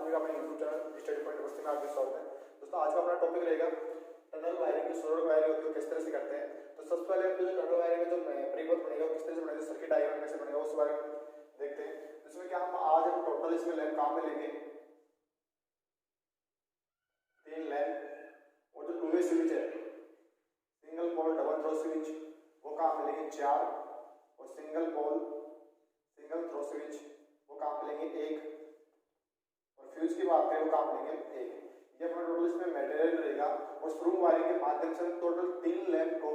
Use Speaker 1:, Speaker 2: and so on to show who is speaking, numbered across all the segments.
Speaker 1: सभी का अपने YouTube channel study point university में आपका स्वागत है। दोस्तों आज का अपना टॉपिक रहेगा टनल वायरिंग की सोलर वायरिंग होती है किस तरह से करते हैं। तो सबसे पहले हम जो टनल वायरिंग का जो प्रीबोध बनेगा किस तरह से बनेगा, सर्किट डायग्राम कैसे बनेगा उस बारे में देखते हैं। इसमें क्या हम आज हम टोटल इसमें लैंप काम में लेंगे 3 लैंप और जो 2 वे स्विच है single pole double throw switch वो काम में लेंगे 4 और single pole single throw switch वो काम में लेंगे 1 और फ्यूज की बात करें वो काम लेंगे 1। ये अपना टोटल इसमें मटेरियल रहेगा और स्क्रू वायरिंग के माध्यम से हम टोटल 3 लैंप को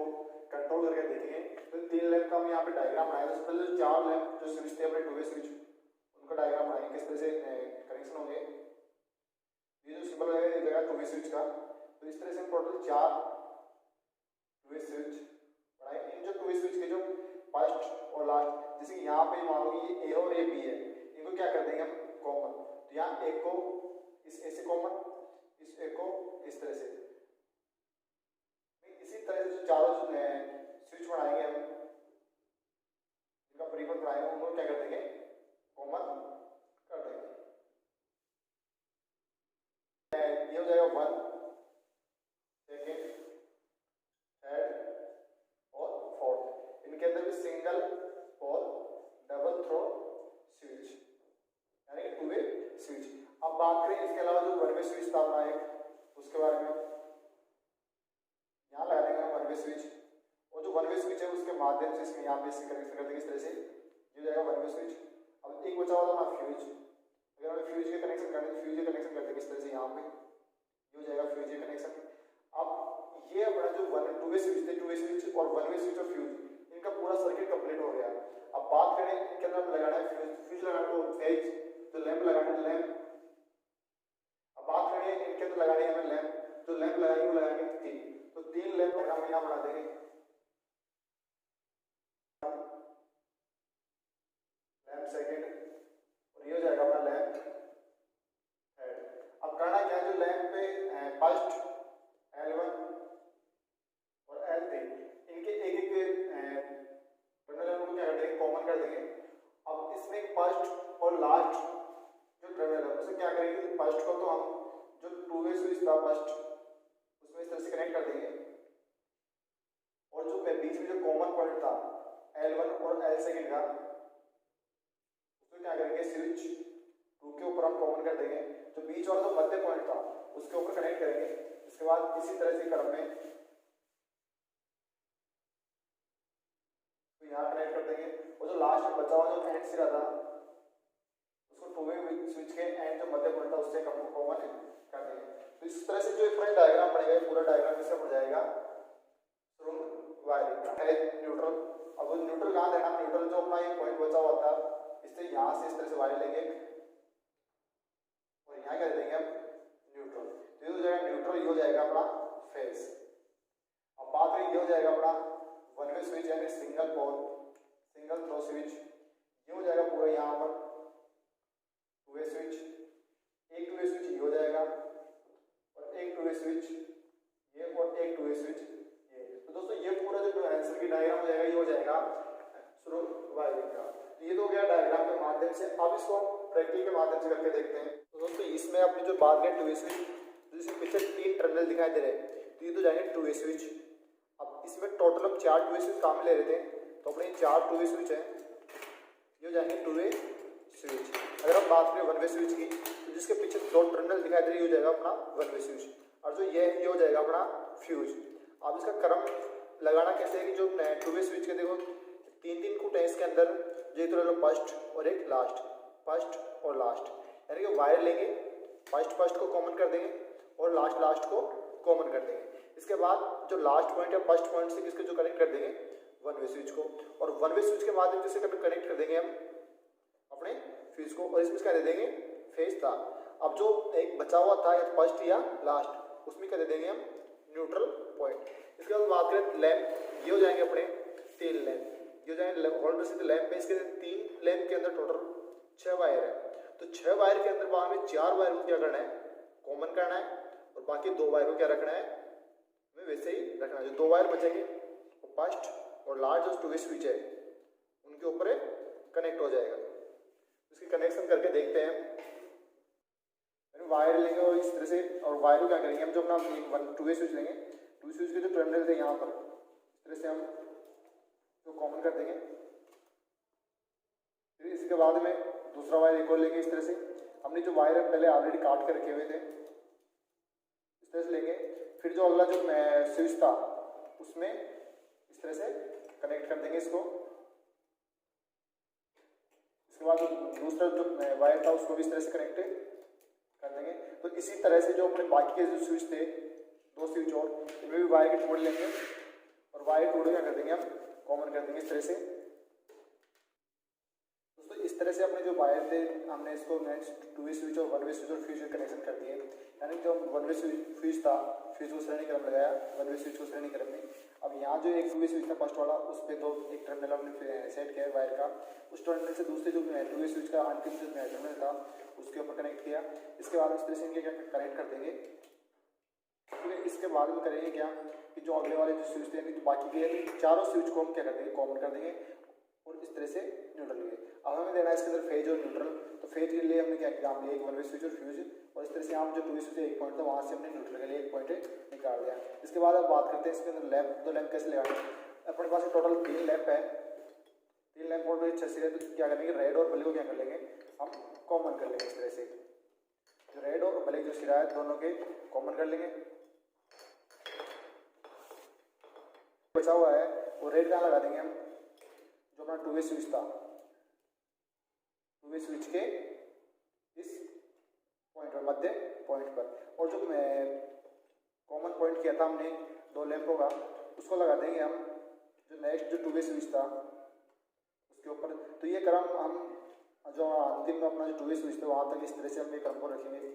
Speaker 1: कंट्रोल करके देखेंगे। तो 3 लैंप का हम यहाँ पे डायग्राम बनाएंगे। तो पहले 4 लैंप जो स्विच थे अपने 2 वे स्विच उनका डायग्राम बनाएंगे किस तरह से कनेक्शन होंगे। ये जो सिंबल है ये जगह 2 वे स्विच का, तो इस तरह से हम टोटल 4 2 वे स्विच बनाएंगे। इन जो 2 वे स्विच के जो फर्स्ट और लास्ट, जैसे यहाँ पे मान लो ये ए और ये बी है, इनको क्या कर देंगे हम कॉमन। तो यहाँ एक को इस ए से कॉमन, इस ए को इस तरह से, इसी तरह से जो चारों स्विच बनाएंगे हम इनका परिपथ बनाएंगे उनको क्या कर देंगे कॉमन कर देंगे। ये हो जाएगा 1 सेकेंड थर्ड और फोर्थ। इनके अंदर भी single pole double throw switch यानी कि 2 वे स्विच। अब बात करें इसके अलावा जो 1 वे स्विच था अपना एक उसके बारे में, यहाँ लगा देंगे हम 1 वे स्विच और जो 1 वे स्विच है उसके माध्यम से इसमें यहाँ पे इससे कनेक्शन कर देंगे इस तरह से, ये जाएगा 1 वे स्विच। अब एक बचा हुआ था अपना फ्यूज, अगर हमें फ्यूज के कनेक्शन करने तो फ्यूज के कनेक्शन कर देंगे इस तरह से, यहाँ पे ये हो जाएगा फ्यूज के कनेक्शन। अब ये अपना जो 2 वे स्विच थे 2 वे स्विच और 1 वे स्विच और फ्यूज इनका पूरा सर्किट कंप्लीट हो गया। अब बात करें इनके अंदर लगाना है फ्यूज, फ्यूज लगाना तो फेज, तो लैंप लगाना है लैंप। अब बात करें इनके अंदर लगाने है हमें लैंप, तो लैंप लगाएंगे वो लगाएंगे 3, तो 3 लैंप हम यहाँ बना देंगे। लैंप सेकंड और ये हो जाएगा अपना लैंप थर्ड। अब करना क्या है, जो लैंप पे फर्स्ट L1 और L3 इनके एक टर्मिनल को क्या कर देंगे कॉमन कर देंगे। अब इसमें फर्स्ट और लास्ट जो टर्मिनल है उसे क्या करेंगे, फर्स्ट को तो हम जो 2 वे स्विच था फर्स्ट उसमें इस तरह से कनेक्ट कर देंगे और जो बीच में जो कॉमन पॉइंट था L1 और L सेकंड का उसको क्या करेंगे स्विच 2 के ऊपर हम कॉमन कर देंगे, जो बीच वाला जो मध्य पॉइंट था उसके ऊपर कनेक्ट करेंगे। इसके बाद इसी तरह से क्रम में तो यहाँ कनेक्ट कर देंगे और जो लास्ट में बचा हुआ जो एंड सिरा था उसको 2 वे स्विच के एंड जो मध्य पॉइंट था उससे हम कॉमन कर देंगे। तो इस तरह से जो पूरा डायग्राम बनेगा पूरा डायग्राम इसका बन जाएगा वायरिंग का है न्यूट्रल। अब न्यूट्रल कहाँ देना, न्यूट्रल जो अपना एक पॉइंट बचा हुआ था इससे यहाँ से इस तरह से वायर लेंगे और यहाँ क्या देंगे हम न्यूट्रल। तो ये हो जाएगा न्यूट्रल, ये हो जाएगा अपना फेज। अब बात करें ये हो जाएगा अपना 1 वे स्विच यानी single pole single throw switch, ये हो जाएगा पूरा यहाँ पर 2 वे स्विच, एक 2 वे स्विच ये हो जाएगा और एक 2 वे स्विच ये और एक 2 वे स्विच ये। तो दोस्तों ये पूरा जो आंसर की डायग्राम हो जाएगा ये हो जाएगा शुरू वायरिंग का। तो ये तो हो गया डायग्राम के माध्यम से। अब इसको प्रैक्टिकल के माध्यम से करके देखते हैं। तो दोस्तों इसमें अपनी जो बात करें 2 वे स्विच, तो इसमें पीछे 3 टर्मिनल दिखाई दे रहे हैं, तो ये तो जाएंगे 2 वे स्विच। अब इसमें टोटल हम 4 2 वे स्विच काम ले रहे थे, तो अपने 4 2 वे स्विच हैं ये हो जाएंगे 2 वे स्विच। अगर हम बात करें 1 वे स्विच की तो जिसके पीछे 2 टर्मिनल दिखाई दे रही हो जाएगा अपना 1 वे स्विच और जो ये हो जाएगा अपना फ्यूज। अब इसका क्रम लगाना कैसे है कि जो 2 वे स्विच के देखो 3 कूट है इसके अंदर, जो तो ले लो फर्स्ट और एक लास्ट, फर्स्ट और लास्ट यानी कि वायर लेंगे फर्स्ट को कॉमन कर देंगे और लास्ट को कॉमन कर देंगे। इसके बाद जो लास्ट पॉइंट है फर्स्ट पॉइंट से किसके जो कनेक्ट कर देंगे 1 वे स्विच को, और 1 वे स्विच के माध्यम से कनेक्ट कर देंगे हम अपने फ्यूज को और इसमें क्या दे देंगे फेज था। अब जो एक बचा हुआ था या फर्स्ट या लास्ट उसमें क्या दे देंगे हम न्यूट्रल पॉइंट। इसके बाद बात करें लैंप, ये हो जाएंगे अपने 3 लैंप, ये हो जाएंगे होल्डर से लैंप पे। इसके 3 लैंप के अंदर टोटल 6 वायर है, तो 6 वायर के अंदर बाद में 4 वायर को क्या करना है कॉमन करना है और बाकी 2 वायर को क्या रखना है हमें वैसे ही रखना है। जो 2 वायर बचेंगे वो फर्स्ट और लास्ट जो 2 वे स्विच है उनके ऊपर कनेक्ट हो जाएगा। इसकी कनेक्शन करके देखते हैं। वायर लेंगे और इस तरह से, और वायर को क्या करेंगे हम, जो अपना एक 2 वे स्विच लेंगे, 2 स्विच के जो टर्मिनल थे यहाँ पर इस तरह से हम जो कॉमन कर देंगे। फिर इसके बाद में दूसरा वायर एक और लेंगे इस तरह से, हमने जो वायर पहले ऑलरेडी काट कर रखे हुए थे इस तरह से लेंगे। फिर जो अगला जो स्विच था उसमें इस तरह से कनेक्ट कर देंगे इसको। इसके बाद दूसरा जो वायर था उसको भी इस तरह से कनेक्ट कर देंगे। तो इसी तरह से जो अपने बाकी के जो स्विच थे 2 स्विच और इनमें भी वायर के टुकड़े लेंगे और वायर टुकड़े क्या कर देंगे हम कॉमन कर देंगे इस तरह से। दोस्तों इस तरह से अपने जो वायर थे हमने इसको नेक्स्ट 2 वे स्विच और 1 वे स्विच और फ्यूज कनेक्शन कर दिए। यानी जो 1 वे फ्यूज था, फ्यूज को श्रेणी क्रम लगाया, 1 वे स्विच को श्रेणी क्रम में। अब यहाँ जो एक 2 वे स्विच था फर्स्ट वाला, उस पर एक टर्मिनल हमने सेट किया वायर का, उस टर्मिनल से दूसरे जो 2 वे स्विच का अंतिम जो टर्मिनल था उसके ऊपर कनेक्ट किया। इसके बाद इस तरह से इनके क्या कनेक्ट कर देंगे। फिर इसके बाद में करेंगे क्या कि जो अगले वाले जो स्विच थे जो बाकी के चारों स्विच को हम क्या कर देंगे कॉमन कर देंगे और इस तरह से न्यूट्रल लेंगे। अब हमें देना है इसके अंदर फेज और न्यूट्रल। तो फेज के लिए हमने क्या एग्जाम लिया, एक 1 वे स्विच और फ्यूज, और इस तरह से हम जो 2 वे स्विच एक पॉइंट था वहाँ से हमने न्यूट्रल के लिए एक पॉइंट निकाल दिया। इसके बाद अब बात करते हैं इसके अंदर लैंप। तो लैंप कैसे लगाएंगे, अपने पास टोटल 3 लैंप है, 3 लैंप और 6 सिरे। तो क्या करेंगे रेड और ब्लैक को क्या कर लेंगे हम कॉमन कर लेंगे इस तरह से। जो रेड और ब्लैक जो सिरा है दोनों के कॉमन कर लेंगे। बचा हुआ है वो रेड कहाँ लगा देंगे हम, जो अपना 2 वे स्विच था 2 वे स्विच के इस पॉइंट पर, मध्य पॉइंट पर। और जो कॉमन पॉइंट किया था हमने 2 लैंपों का उसको लगा देंगे हम जो नेक्स्ट जो 2 वे स्विच था उसके ऊपर। तो ये क्रम हम जो अंतिम में अपना जो 2 वे स्विच था वहाँ तक इस तरह से हम ये क्रम को रखेंगे।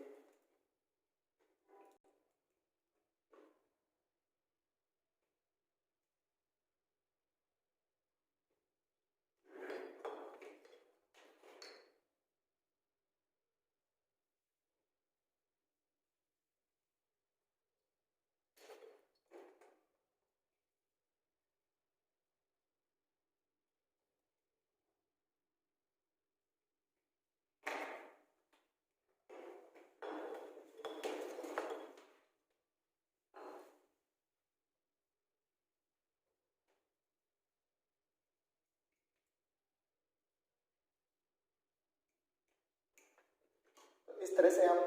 Speaker 1: इस तरह से हम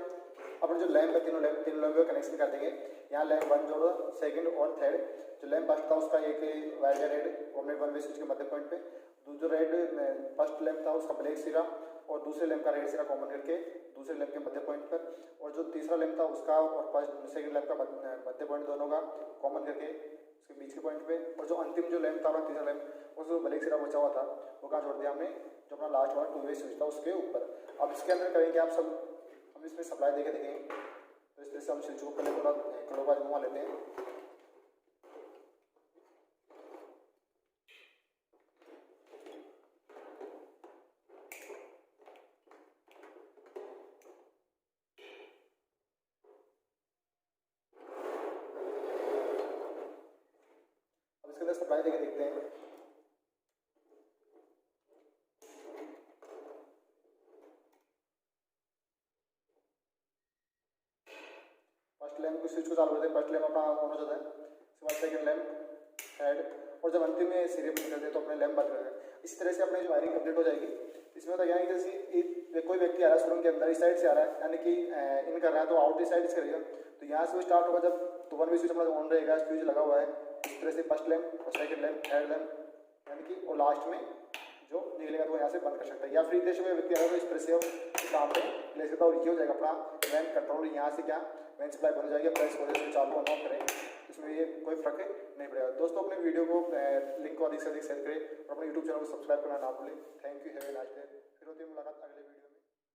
Speaker 1: अपने जो लैंप है तीनों लैंप का कनेक्शन कर देंगे। यहाँ लैंप 1 जोड़ो, सेकंड और थर्ड। जो लैंप फर्स्ट था उसका एक वायर का रेड हमने 1 वे स्विच के मध्य पॉइंट पे, जो रेड फर्स्ट लैंप था उसका ब्लैक सिरा और दूसरे लैंप का रेड सिरा कॉमन करके दूसरे लैंप के मध्य पॉइंट पर, और जो तीसरा लैंप था उसका और फर्स्ट सेकंड लैंप का मध्य पॉइंट दोनों का कॉमन करके उसके बीच के पॉइंट पे, और जो अंतिम जो लैंप था अपना तीसरा लैंप उसको ब्लैक सिरा बचा हुआ था वो कहाँ छोड़ दिया हमने, जो अपना लास्ट वाला 2 वे स्विच था उसके ऊपर। अब इसके अंदर करेंगे आप सब, हम इसमें सप्लाई देके देखेंगे। तो इस तरह से हम स्विच को पहले थोड़ा क्लोकवाइज घुमा लेते हैं। अब इसके अंदर सप्लाई देके देखते हैं। फर्स्ट लैंप को स्विच को चालू करते हैं, फर्स्ट लैंप अपना ऑन हो जाता है। उसके बाद सेकंड लैंप, थर्ड, और जब अंतिम में सिरे बंद करते हैं तो अपने लैंप बंद कर देते हैं। इसी तरह से अपनी जो वायरिंग कंप्लीट हो जाएगी। इसमें होता क्या है कि जैसे कोई व्यक्ति आ रहा है शोरूम के अंदर इस साइड से आ रहा है, यानी कि इन कर रहा है तो आउट इस साइड से करेगा। तो यहाँ से वो स्टार्ट होगा जब तो 1 वे स्विच अपना ऑन रहेगा, फ्यूज लगा हुआ है। इस तरह से फर्स्ट लैंप और सेकंड लैंप, थर्ड लैंप, यानी कि और लास्ट में जो निकलेगा तो यहाँ से बंद कर सकता है। या फिर देश में व्यक्ति आएगा तो इस तरह से हम काम पे ले सकता है। और ये हो जाएगा अपना वैन कंट्रोल। यहाँ से क्या वैन सप्लाई बन जाएगी, प्रेस वजह से चालू ऑन ऑफ करें, इसमें ये कोई फर्क नहीं पड़ेगा। दोस्तों अपने वीडियो को लिंक को अधिक से अधिक शेयर करें और अपने यूट्यूब चैनल को सब्सक्राइब करना ना भूलें। Thank you, have a nice day. फिर होती है मुलाकात अगले